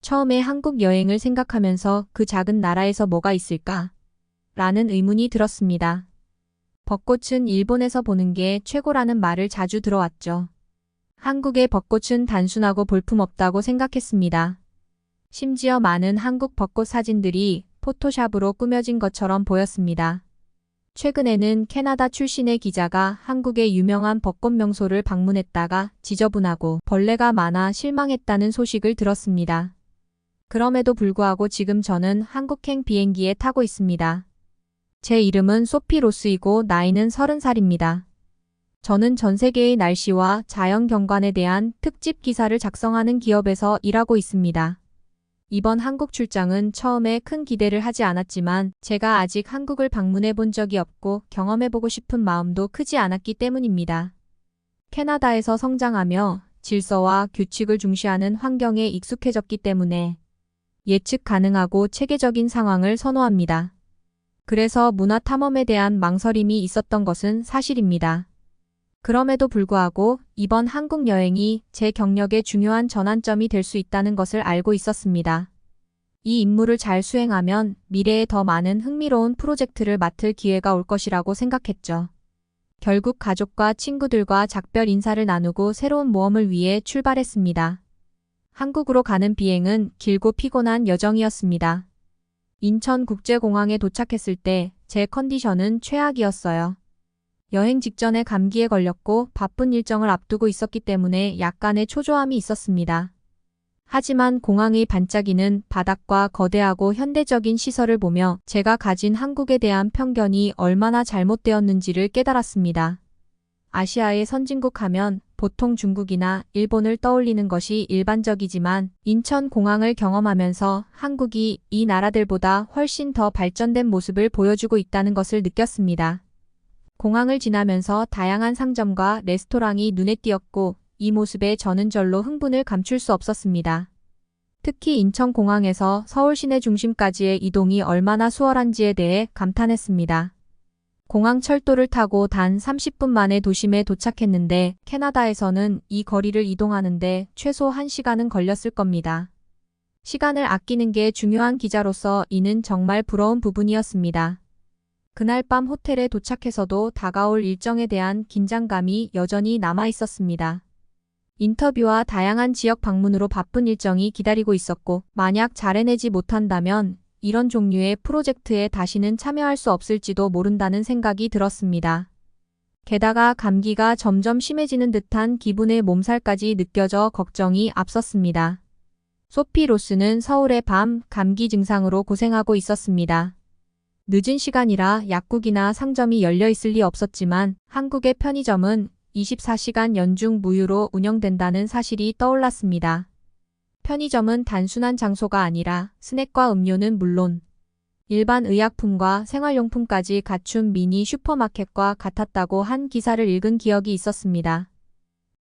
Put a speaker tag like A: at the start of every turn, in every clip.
A: 처음에 한국 여행을 생각하면서 그 작은 나라에서 뭐가 있을까? 라는 의문이 들었습니다. 벚꽃은 일본에서 보는 게 최고라는 말을 자주 들어왔죠. 한국의 벚꽃은 단순하고 볼품없다고 생각했습니다. 심지어 많은 한국 벚꽃 사진들이 포토샵으로 꾸며진 것처럼 보였습니다. 최근에는 캐나다 출신의 기자가 한국의 유명한 벚꽃 명소를 방문했다가 지저분하고 벌레가 많아 실망했다는 소식을 들었습니다. 그럼에도 불구하고 지금 저는 한국행 비행기에 타고 있습니다. 제 이름은 소피 로스이고 나이는 30살입니다. 저는 전 세계의 날씨와 자연 경관에 대한 특집 기사를 작성하는 기업에서 일하고 있습니다. 이번 한국 출장은 처음에 큰 기대를 하지 않았지만 제가 아직 한국을 방문해 본 적이 없고 경험해보고 싶은 마음도 크지 않았기 때문입니다. 캐나다에서 성장하며 질서와 규칙을 중시하는 환경에 익숙해졌기 때문에 예측 가능하고 체계적인 상황을 선호합니다. 그래서 문화 탐험에 대한 망설임이 있었던 것은 사실입니다. 그럼에도 불구하고 이번 한국 여행이 제 경력의 중요한 전환점이 될 수 있다는 것을 알고 있었습니다. 이 임무를 잘 수행하면 미래에 더 많은 흥미로운 프로젝트를 맡을 기회가 올 것이라고 생각했죠. 결국 가족과 친구들과 작별 인사를 나누고 새로운 모험을 위해 출발했습니다. 한국으로 가는 비행은 길고 피곤한 여정이었습니다. 인천국제공항에 도착했을 때 제 컨디션은 최악이었어요. 여행 직전에 감기에 걸렸고 바쁜 일정을 앞두고 있었기 때문에 약간의 초조함이 있었습니다. 하지만 공항의 반짝이는 바닥과 거대하고 현대적인 시설을 보며 제가 가진 한국에 대한 편견이 얼마나 잘못되었는지를 깨달았습니다. 아시아의 선진국 하면 보통 중국이나 일본을 떠올리는 것이 일반적이지만 인천공항을 경험하면서 한국이 이 나라들보다 훨씬 더 발전된 모습을 보여주고 있다는 것을 느꼈습니다. 공항을 지나면서 다양한 상점과 레스토랑이 눈에 띄었고 이 모습에 저는 절로 흥분을 감출 수 없었습니다. 특히 인천공항에서 서울 시내 중심까지의 이동이 얼마나 수월한지에 대해 감탄했습니다. 공항 철도를 타고 단 30분 만에 도심에 도착했는데 캐나다에서는 이 거리를 이동하는데 최소 1시간은 걸렸을 겁니다. 시간을 아끼는 게 중요한 기자로서 이는 정말 부러운 부분이었습니다. 그날 밤 호텔에 도착해서도 다가올 일정에 대한 긴장감이 여전히 남아 있었습니다. 인터뷰와 다양한 지역 방문으로 바쁜 일정이 기다리고 있었고 만약 잘 해내지 못한다면 이런 종류의 프로젝트에 다시는 참여할 수 없을지도 모른다는 생각이 들었습니다. 게다가 감기가 점점 심해지는 듯한 기분의 몸살까지 느껴져 걱정이 앞섰습니다. 소피 로스는 서울의 밤 감기 증상으로 고생하고 있었습니다. 늦은 시간이라 약국이나 상점이 열려 있을 리 없었지만 한국의 편의점은 24시간 연중 무휴로 운영된다는 사실이 떠올랐습니다. 편의점은 단순한 장소가 아니라 스낵과 음료는 물론 일반 의약품과 생활용품까지 갖춘 미니 슈퍼마켓과 같았다고 한 기사를 읽은 기억이 있었습니다.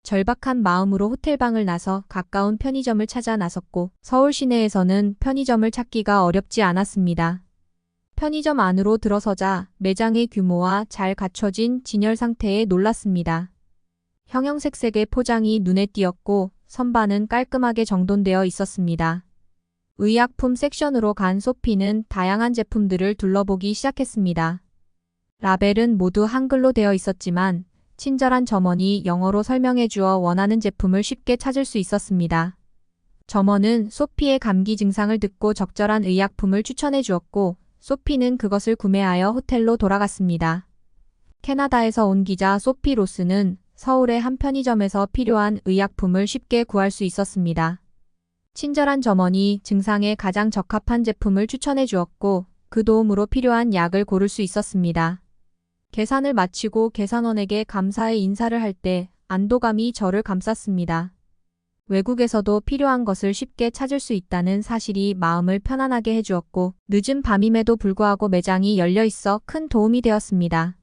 A: 절박한 마음으로 호텔방을 나서 가까운 편의점을 찾아 나섰고 서울 시내에서는 편의점을 찾기가 어렵지 않았습니다. 편의점 안으로 들어서자 매장의 규모와 잘 갖춰진 진열 상태에 놀랐습니다. 형형색색의 포장이 눈에 띄었고 선반은 깔끔하게 정돈되어 있었습니다. 의약품 섹션으로 간 소피는 다양한 제품들을 둘러보기 시작했습니다. 라벨은 모두 한글로 되어 있었지만 친절한 점원이 영어로 설명해 주어 원하는 제품을 쉽게 찾을 수 있었습니다. 점원은 소피의 감기 증상을 듣고 적절한 의약품을 추천해 주었고 소피는 그것을 구매하여 호텔로 돌아갔습니다. 캐나다에서 온 기자 소피 로스는 서울의 한 편의점에서 필요한 의약품을 쉽게 구할 수 있었습니다. 친절한 점원이 증상에 가장 적합한 제품을 추천해 주었고 그 도움으로 필요한 약을 고를 수 있었습니다. 계산을 마치고 계산원에게 감사의 인사를 할 때 안도감이 저를 감쌌습니다. 외국에서도 필요한 것을 쉽게 찾을 수 있다는 사실이 마음을 편안하게 해주었고 늦은 밤임에도 불구하고 매장이 열려 있어 큰 도움이 되었습니다.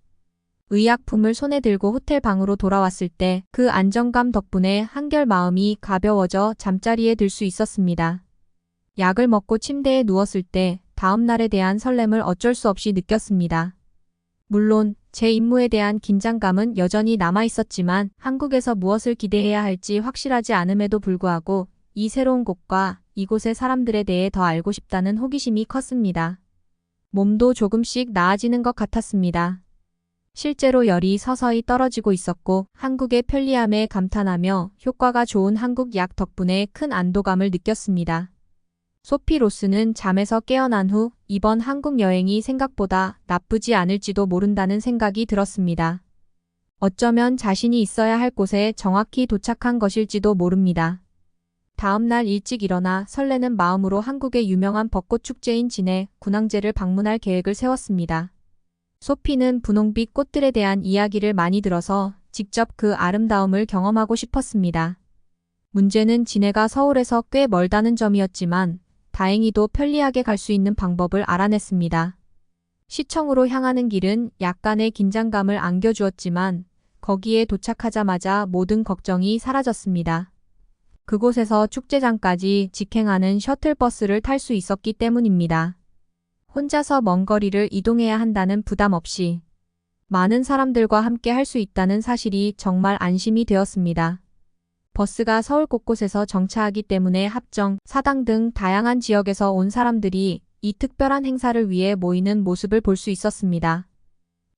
A: 의약품을 손에 들고 호텔 방으로 돌아왔을 때 그 안정감 덕분에 한결 마음이 가벼워져 잠자리에 들 수 있었습니다. 약을 먹고 침대에 누웠을 때 다음 날에 대한 설렘을 어쩔 수 없이 느꼈습니다. 물론 제 임무에 대한 긴장감은 여전히 남아 있었지만 한국에서 무엇을 기대해야 할지 확실하지 않음에도 불구하고 이 새로운 곳과 이곳의 사람들에 대해 더 알고 싶다는 호기심이 컸습니다. 몸도 조금씩 나아지는 것 같았습니다. 실제로 열이 서서히 떨어지고 있었고 한국의 편리함에 감탄하며 효과가 좋은 한국 약 덕분에 큰 안도감을 느꼈습니다. 소피 로스는 잠에서 깨어난 후 이번 한국 여행이 생각보다 나쁘지 않을지도 모른다는 생각이 들었습니다. 어쩌면 자신이 있어야 할 곳에 정확히 도착한 것일지도 모릅니다. 다음 날 일찍 일어나 설레는 마음으로 한국의 유명한 벚꽃 축제인 진해 군항제를 방문할 계획을 세웠습니다. 소피는 분홍빛 꽃들에 대한 이야기를 많이 들어서 직접 그 아름다움을 경험하고 싶었습니다. 문제는 진해가 서울에서 꽤 멀다는 점이었지만 다행히도 편리하게 갈 수 있는 방법을 알아냈습니다. 시청으로 향하는 길은 약간의 긴장감을 안겨주었지만 거기에 도착하자마자 모든 걱정이 사라졌습니다. 그곳에서 축제장까지 직행하는 셔틀버스를 탈 수 있었기 때문입니다. 혼자서 먼 거리를 이동해야 한다는 부담 없이 많은 사람들과 함께 할 수 있다는 사실이 정말 안심이 되었습니다. 버스가 서울 곳곳에서 정차하기 때문에 합정, 사당 등 다양한 지역에서 온 사람들이 이 특별한 행사를 위해 모이는 모습을 볼 수 있었습니다.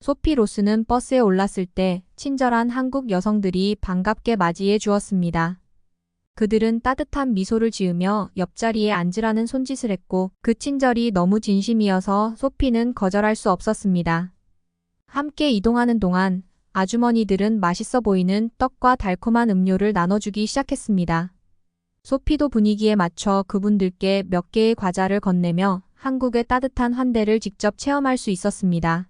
A: 소피 로스는 버스에 올랐을 때 친절한 한국 여성들이 반갑게 맞이해 주었습니다. 그들은 따뜻한 미소를 지으며 옆자리에 앉으라는 손짓을 했고 그 친절이 너무 진심이어서 소피는 거절할 수 없었습니다. 함께 이동하는 동안 아주머니들은 맛있어 보이는 떡과 달콤한 음료를 나눠주기 시작했습니다. 소피도 분위기에 맞춰 그분들께 몇 개의 과자를 건네며 한국의 따뜻한 환대를 직접 체험할 수 있었습니다.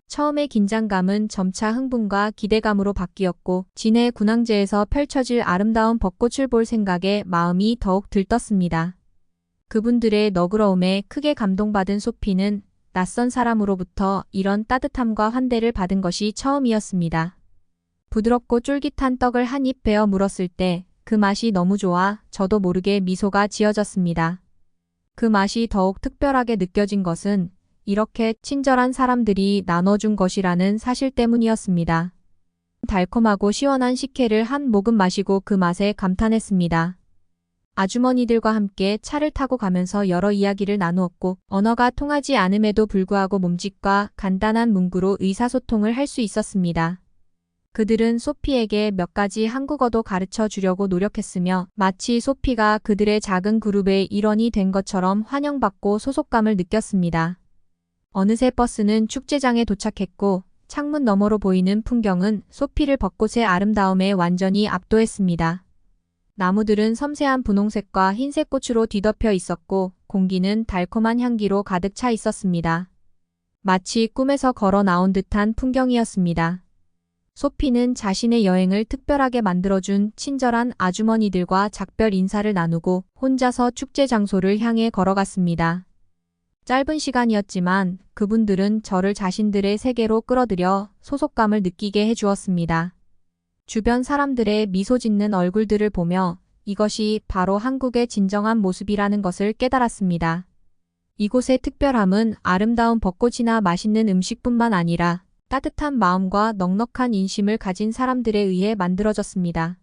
A: 처음의 긴장감은 점차 흥분과 기대감으로 바뀌었고 진해 군항제에서 펼쳐질 아름다운 벚꽃을 볼 생각에 마음이 더욱 들떴습니다. 그분들의 너그러움에 크게 감동받은 소피는 낯선 사람으로부터 이런 따뜻함과 환대를 받은 것이 처음이었습니다. 부드럽고 쫄깃한 떡을 한 입 베어 물었을 때 그 맛이 너무 좋아 저도 모르게 미소가 지어졌습니다. 그 맛이 더욱 특별하게 느껴진 것은 이렇게 친절한 사람들이 나눠준 것이라는 사실 때문이었습니다. 달콤하고 시원한 식혜를 한 모금 마시고 그 맛에 감탄했습니다. 아주머니들과 함께 차를 타고 가면서 여러 이야기를 나누었고 언어가 통하지 않음에도 불구하고 몸짓과 간단한 문구로 의사소통을 할 수 있었습니다. 그들은 소피에게 몇 가지 한국어도 가르쳐 주려고 노력했으며 마치 소피가 그들의 작은 그룹의 일원이 된 것처럼 환영받고 소속감을 느꼈습니다. 어느새 버스는 축제장에 도착했고 창문 너머로 보이는 풍경은 소피를 벚꽃의 아름다움에 완전히 압도했습니다. 나무들은 섬세한 분홍색과 흰색 꽃으로 뒤덮여 있었고 공기는 달콤한 향기로 가득 차 있었습니다. 마치 꿈에서 걸어 나온 듯한 풍경이었습니다. 소피는 자신의 여행을 특별하게 만들어준 친절한 아주머니들과 작별 인사를 나누고 혼자서 축제 장소를 향해 걸어갔습니다. 짧은 시간이었지만 그분들은 저를 자신들의 세계로 끌어들여 소속감을 느끼게 해주었습니다. 주변 사람들의 미소 짓는 얼굴들을 보며 이것이 바로 한국의 진정한 모습이라는 것을 깨달았습니다. 이곳의 특별함은 아름다운 벚꽃이나 맛있는 음식뿐만 아니라 따뜻한 마음과 넉넉한 인심을 가진 사람들에 의해 만들어졌습니다.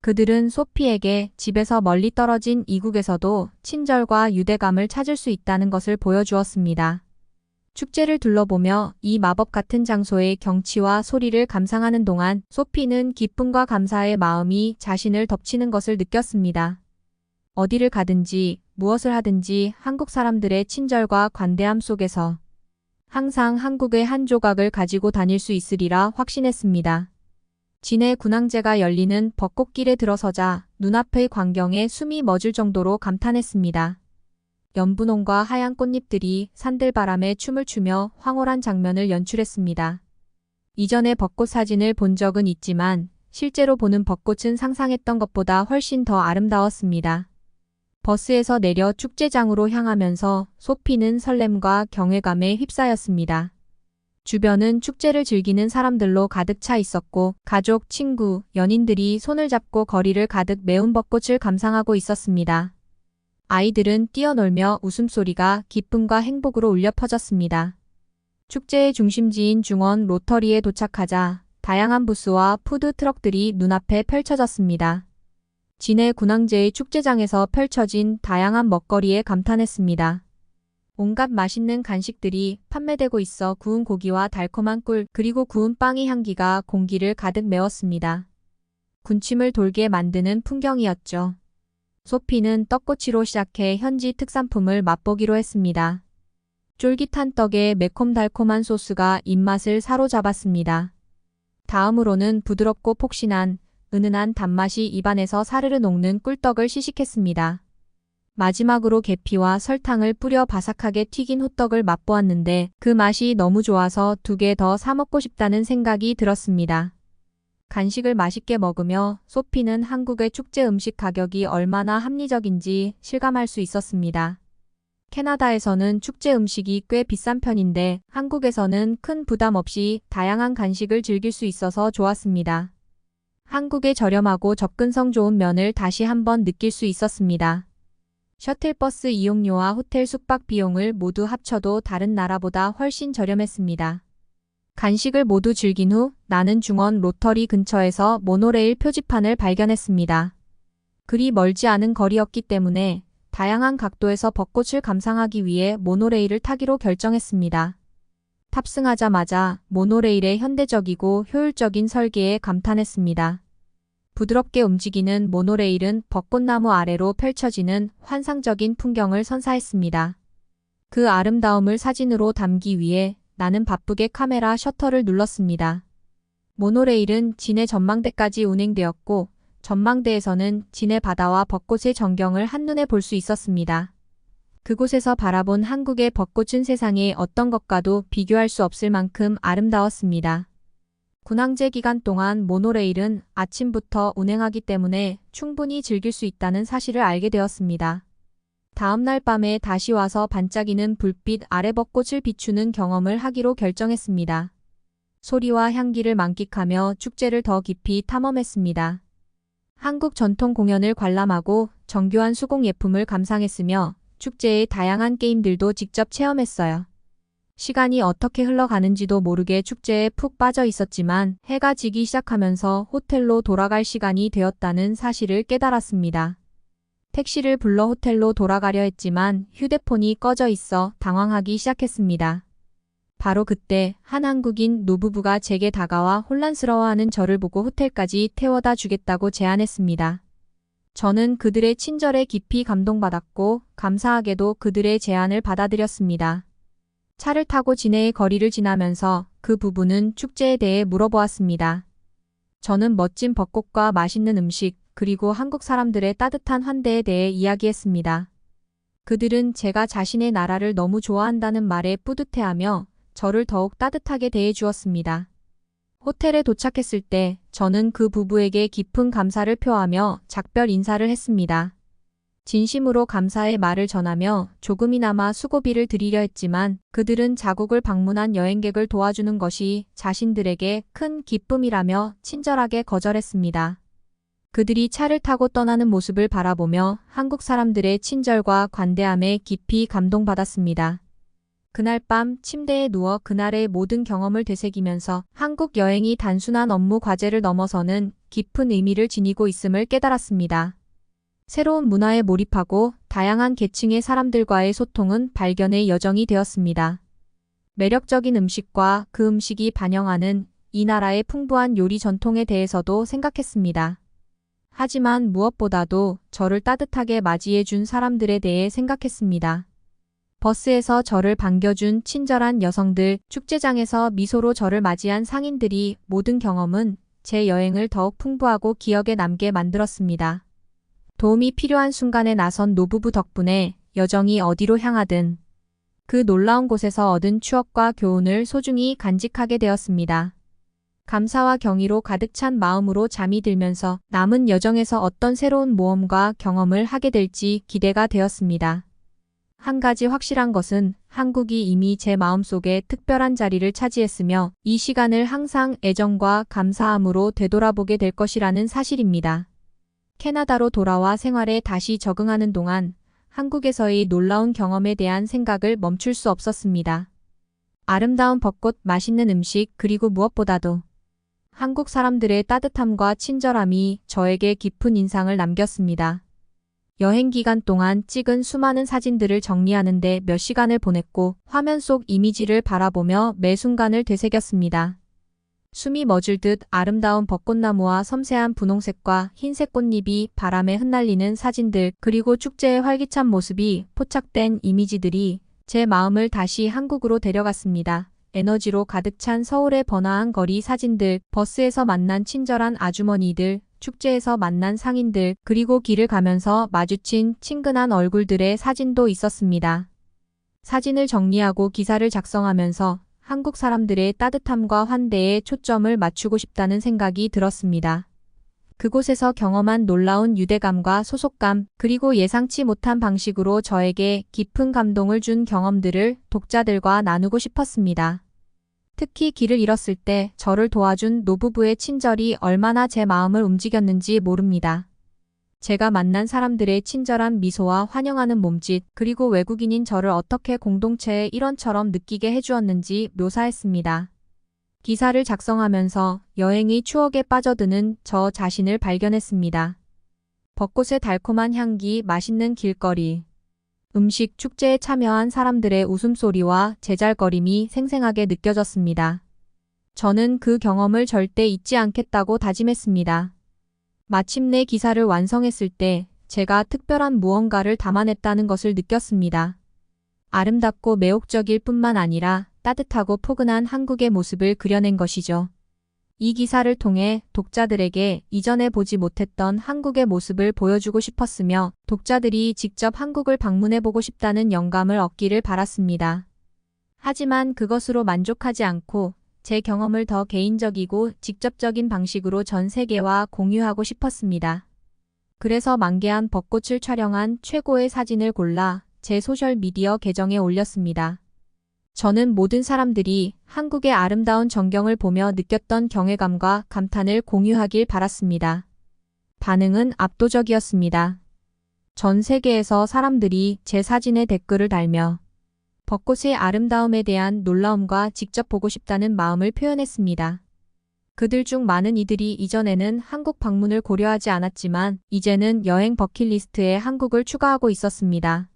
A: 그들은 소피에게 집에서 멀리 떨어진 이국에서도 친절과 유대감을 찾을 수 있다는 것을 보여주었습니다. 축제를 둘러보며 이 마법 같은 장소의 경치와 소리를 감상하는 동안 소피는 기쁨과 감사의 마음이 자신을 덮치는 것을 느꼈습니다. 어디를 가든지 무엇을 하든지 한국 사람들의 친절과 관대함 속에서 항상 한국의 한 조각을 가지고 다닐 수 있으리라 확신했습니다. 진해 군항제가 열리는 벚꽃길에 들어서자 눈앞의 광경에 숨이 멎을 정도로 감탄했습니다. 연분홍과 하얀 꽃잎들이 산들바람에 춤을 추며 황홀한 장면을 연출했습니다. 이전에 벚꽃 사진을 본 적은 있지만 실제로 보는 벚꽃은 상상했던 것보다 훨씬 더 아름다웠습니다. 버스에서 내려 축제장으로 향하면서 소피는 설렘과 경외감에 휩싸였습니다. 주변은 축제를 즐기는 사람들로 가득 차 있었고 가족, 친구, 연인들이 손을 잡고 거리를 가득 메운 벚꽃을 감상하고 있었습니다. 아이들은 뛰어놀며 웃음소리가 기쁨과 행복으로 울려 퍼졌습니다. 축제의 중심지인 중원 로터리에 도착하자 다양한 부스와 푸드 트럭들이 눈앞에 펼쳐졌습니다. 진해 군항제의 축제장에서 펼쳐진 다양한 먹거리에 감탄했습니다. 온갖 맛있는 간식들이 판매되고 있어 구운 고기와 달콤한 꿀 그리고 구운 빵의 향기가 공기를 가득 메웠습니다. 군침을 돌게 만드는 풍경이었죠. 소피는 떡꼬치로 시작해 현지 특산품을 맛보기로 했습니다. 쫄깃한 떡에 매콤달콤한 소스가 입맛을 사로잡았습니다. 다음으로는 부드럽고 폭신한 은은한 단맛이 입안에서 사르르 녹는 꿀떡을 시식했습니다. 마지막으로 계피와 설탕을 뿌려 바삭하게 튀긴 호떡을 맛보았는데 그 맛이 너무 좋아서 2개 더 사 먹고 싶다는 생각이 들었습니다. 간식을 맛있게 먹으며 소피는 한국의 축제 음식 가격이 얼마나 합리적인지 실감할 수 있었습니다. 캐나다에서는 축제 음식이 꽤 비싼 편인데 한국에서는 큰 부담 없이 다양한 간식을 즐길 수 있어서 좋았습니다. 한국의 저렴하고 접근성 좋은 면을 다시 한번 느낄 수 있었습니다. 셔틀버스 이용료와 호텔 숙박 비용을 모두 합쳐도 다른 나라보다 훨씬 저렴했습니다. 간식을 모두 즐긴 후 나는 중원 로터리 근처에서 모노레일 표지판을 발견했습니다. 그리 멀지 않은 거리였기 때문에 다양한 각도에서 벚꽃을 감상하기 위해 모노레일을 타기로 결정했습니다. 탑승하자마자 모노레일의 현대적이고 효율적인 설계에 감탄했습니다. 부드럽게 움직이는 모노레일은 벚꽃나무 아래로 펼쳐지는 환상적인 풍경을 선사했습니다. 그 아름다움을 사진으로 담기 위해 나는 바쁘게 카메라 셔터를 눌렀습니다. 모노레일은 진해 전망대까지 운행되었고 전망대에서는 진해 바다와 벚꽃의 전경을 한눈에 볼 수 있었습니다. 그곳에서 바라본 한국의 벚꽃은 세상의 어떤 것과도 비교할 수 없을 만큼 아름다웠습니다. 군항제 기간 동안 모노레일은 아침부터 운행하기 때문에 충분히 즐길 수 있다는 사실을 알게 되었습니다. 다음날 밤에 다시 와서 반짝이는 불빛 아래 벚꽃을 비추는 경험을 하기로 결정했습니다. 소리와 향기를 만끽하며 축제를 더 깊이 탐험했습니다. 한국 전통 공연을 관람하고 정교한 수공 예품을 감상했으며 축제의 다양한 게임들도 직접 체험했어요. 시간이 어떻게 흘러가는지도 모르게 축제에 푹 빠져 있었지만 해가 지기 시작하면서 호텔로 돌아갈 시간이 되었다는 사실을 깨달았습니다. 택시를 불러 호텔로 돌아가려 했지만 휴대폰이 꺼져 있어 당황하기 시작했습니다. 바로 그때 한 한국인 노부부가 제게 다가와 혼란스러워하는 저를 보고 호텔까지 태워다 주겠다고 제안했습니다. 저는 그들의 친절에 깊이 감동받았고 감사하게도 그들의 제안을 받아들였습니다. 차를 타고 진해의 거리를 지나면서 그 부부는 축제에 대해 물어보았습니다. 저는 멋진 벚꽃과 맛있는 음식 그리고 한국 사람들의 따뜻한 환대에 대해 이야기했습니다. 그들은 제가 자신의 나라를 너무 좋아한다는 말에 뿌듯해하며 저를 더욱 따뜻하게 대해 주었습니다. 호텔에 도착했을 때 저는 그 부부에게 깊은 감사를 표하며 작별 인사를 했습니다. 진심으로 감사의 말을 전하며 조금이나마 수고비를 드리려 했지만 그들은 자국을 방문한 여행객을 도와주는 것이 자신들에게 큰 기쁨이라며 친절하게 거절했습니다. 그들이 차를 타고 떠나는 모습을 바라보며 한국 사람들의 친절과 관대함에 깊이 감동받았습니다. 그날 밤 침대에 누워 그날의 모든 경험을 되새기면서 한국 여행이 단순한 업무 과제를 넘어서는 깊은 의미를 지니고 있음을 깨달았습니다. 새로운 문화에 몰입하고 다양한 계층의 사람들과의 소통은 발견의 여정이 되었습니다. 매력적인 음식과 그 음식이 반영하는 이 나라의 풍부한 요리 전통에 대해서도 생각했습니다. 하지만 무엇보다도 저를 따뜻하게 맞이해준 사람들에 대해 생각했습니다. 버스에서 저를 반겨준 친절한 여성들, 축제장에서 미소로 저를 맞이한 상인들이 모든 경험은 제 여행을 더욱 풍부하고 기억에 남게 만들었습니다. 도움이 필요한 순간에 나선 노부부 덕분에 여정이 어디로 향하든 그 놀라운 곳에서 얻은 추억과 교훈을 소중히 간직하게 되었습니다. 감사와 경의로 가득 찬 마음으로 잠이 들면서 남은 여정에서 어떤 새로운 모험과 경험을 하게 될지 기대가 되었습니다. 한 가지 확실한 것은 한국이 이미 제 마음속에 특별한 자리를 차지했으며 이 시간을 항상 애정과 감사함으로 되돌아보게 될 것이라는 사실입니다. 캐나다로 돌아와 생활에 다시 적응하는 동안 한국에서의 놀라운 경험에 대한 생각을 멈출 수 없었습니다. 아름다운 벚꽃, 맛있는 음식, 그리고 무엇보다도 한국 사람들의 따뜻함과 친절함이 저에게 깊은 인상을 남겼습니다. 여행 기간 동안 찍은 수많은 사진들을 정리하는데 몇 시간을 보냈고 화면 속 이미지를 바라보며 매 순간을 되새겼습니다. 숨이 멎을 듯 아름다운 벚꽃나무와 섬세한 분홍색과 흰색 꽃잎이 바람에 흩날리는 사진들, 그리고 축제의 활기찬 모습이 포착된 이미지들이 제 마음을 다시 한국으로 데려갔습니다. 에너지로 가득 찬 서울의 번화한 거리 사진들, 버스에서 만난 친절한 아주머니들, 축제에서 만난 상인들, 그리고 길을 가면서 마주친 친근한 얼굴들의 사진도 있었습니다. 사진을 정리하고 기사를 작성하면서 한국 사람들의 따뜻함과 환대에 초점을 맞추고 싶다는 생각이 들었습니다. 그곳에서 경험한 놀라운 유대감과 소속감, 그리고 예상치 못한 방식으로 저에게 깊은 감동을 준 경험들을 독자들과 나누고 싶었습니다. 특히 길을 잃었을 때 저를 도와준 노부부의 친절이 얼마나 제 마음을 움직였는지 모릅니다. 제가 만난 사람들의 친절한 미소와 환영하는 몸짓, 그리고 외국인인 저를 어떻게 공동체의 일원처럼 느끼게 해주었는지 묘사했습니다. 기사를 작성하면서 여행의 추억에 빠져드는 저 자신을 발견했습니다. 벚꽃의 달콤한 향기, 맛있는 길거리, 음식, 축제에 참여한 사람들의 웃음소리와 제잘거림이 생생하게 느껴졌습니다. 저는 그 경험을 절대 잊지 않겠다고 다짐했습니다. 마침내 기사를 완성했을 때 제가 특별한 무언가를 담아냈다는 것을 느꼈습니다. 아름답고 매혹적일 뿐만 아니라 따뜻하고 포근한 한국의 모습을 그려낸 것이죠. 이 기사를 통해 독자들에게 이전에 보지 못했던 한국의 모습을 보여주고 싶었으며 독자들이 직접 한국을 방문해보고 싶다는 영감을 얻기를 바랐습니다. 하지만 그것으로 만족하지 않고 제 경험을 더 개인적이고 직접적인 방식으로 전 세계와 공유하고 싶었습니다. 그래서 만개한 벚꽃을 촬영한 최고의 사진을 골라 제 소셜미디어 계정에 올렸습니다. 저는 모든 사람들이 한국의 아름다운 전경을 보며 느꼈던 경외감과 감탄을 공유하길 바랐습니다. 반응은 압도적이었습니다. 전 세계에서 사람들이 제 사진에 댓글을 달며 벚꽃의 아름다움에 대한 놀라움과 직접 보고 싶다는 마음을 표현했습니다. 그들 중 많은 이들이 이전에는 한국 방문을 고려하지 않았지만 이제는 여행 버킷리스트에 한국을 추가하고 있었습니다.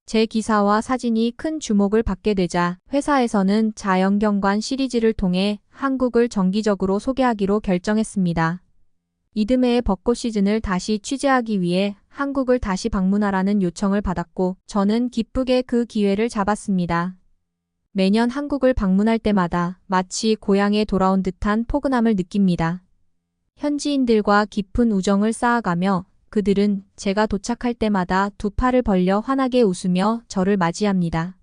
A: 제 기사와 사진이 큰 주목을 받게 되자 회사에서는 자연경관 시리즈를 통해 한국을 정기적으로 소개하기로 결정했습니다. 이듬해의 벚꽃 시즌을 다시 취재하기 위해 한국을 다시 방문하라는 요청을 받았고 저는 기쁘게 그 기회를 잡았습니다. 매년 한국을 방문할 때마다 마치 고향에 돌아온 듯한 포근함을 느낍니다. 현지인들과 깊은 우정을 쌓아가며 그들은 제가 도착할 때마다 두 팔을 벌려 환하게 웃으며 저를 맞이합니다.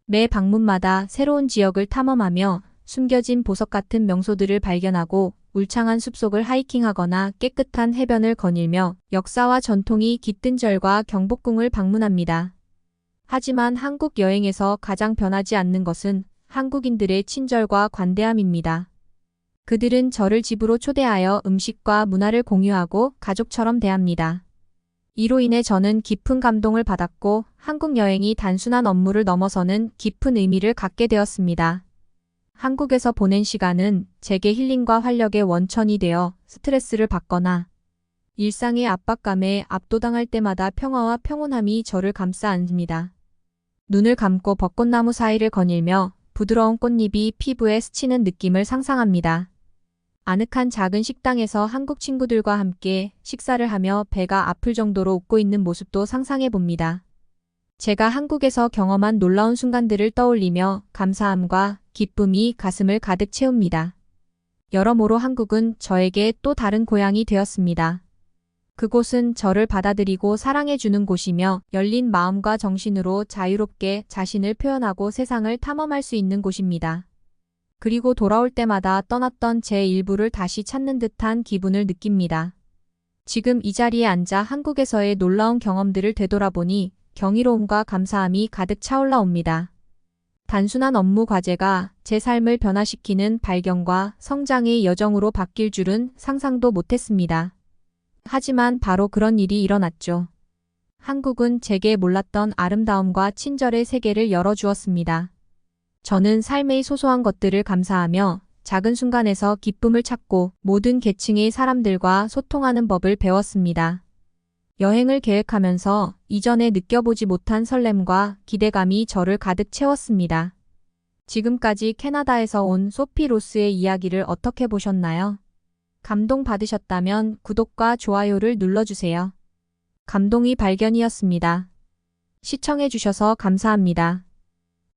A: 매 방문마다 새로운 지역을 탐험하며 숨겨진 보석 같은 명소들을 발견하고 울창한 숲속을 하이킹하거나 깨끗한 해변을 거닐며 역사와 전통이 깃든 절과 경복궁을 방문합니다. 하지만 한국 여행에서 가장 변하지 않는 것은 한국인들의 친절과 관대함입니다. 그들은 저를 집으로 초대하여 음식과 문화를 공유하고 가족처럼 대합니다. 이로 인해 저는 깊은 감동을 받았고 한국 여행이 단순한 업무를 넘어서는 깊은 의미를 갖게 되었습니다. 한국에서 보낸 시간은 제게 힐링과 활력의 원천이 되어 스트레스를 받거나 일상의 압박감에 압도당할 때마다 평화와 평온함이 저를 감싸 안습니다. 눈을 감고 벚꽃나무 사이를 거닐며 부드러운 꽃잎이 피부에 스치는 느낌을 상상합니다. 아늑한 작은 식당에서 한국 친구들과 함께 식사를 하며 배가 아플 정도로 웃고 있는 모습도 상상해 봅니다. 제가 한국에서 경험한 놀라운 순간들을 떠올리며 감사함과 기쁨이 가슴을 가득 채웁니다. 여러모로 한국은 저에게 또 다른 고향이 되었습니다. 그곳은 저를 받아들이고 사랑해주는 곳이며 열린 마음과 정신으로 자유롭게 자신을 표현하고 세상을 탐험할 수 있는 곳입니다. 그리고 돌아올 때마다 떠났던 제 일부를 다시 찾는 듯한 기분을 느낍니다. 지금 이 자리에 앉아 한국에서의 놀라운 경험들을 되돌아보니 경이로움과 감사함이 가득 차올라옵니다. 단순한 업무 과제가 제 삶을 변화시키는 발견과 성장의 여정으로 바뀔 줄은 상상도 못했습니다. 하지만 바로 그런 일이 일어났죠. 한국은 제게 몰랐던 아름다움과 친절의 세계를 열어주었습니다. 저는 삶의 소소한 것들을 감사하며 작은 순간에서 기쁨을 찾고 모든 계층의 사람들과 소통하는 법을 배웠습니다. 여행을 계획하면서 이전에 느껴보지 못한 설렘과 기대감이 저를 가득 채웠습니다. 지금까지 캐나다에서 온 소피 로스의 이야기를 어떻게 보셨나요? 감동받으셨다면 구독과 좋아요를 눌러주세요. 감동이 발견이었습니다. 시청해주셔서 감사합니다.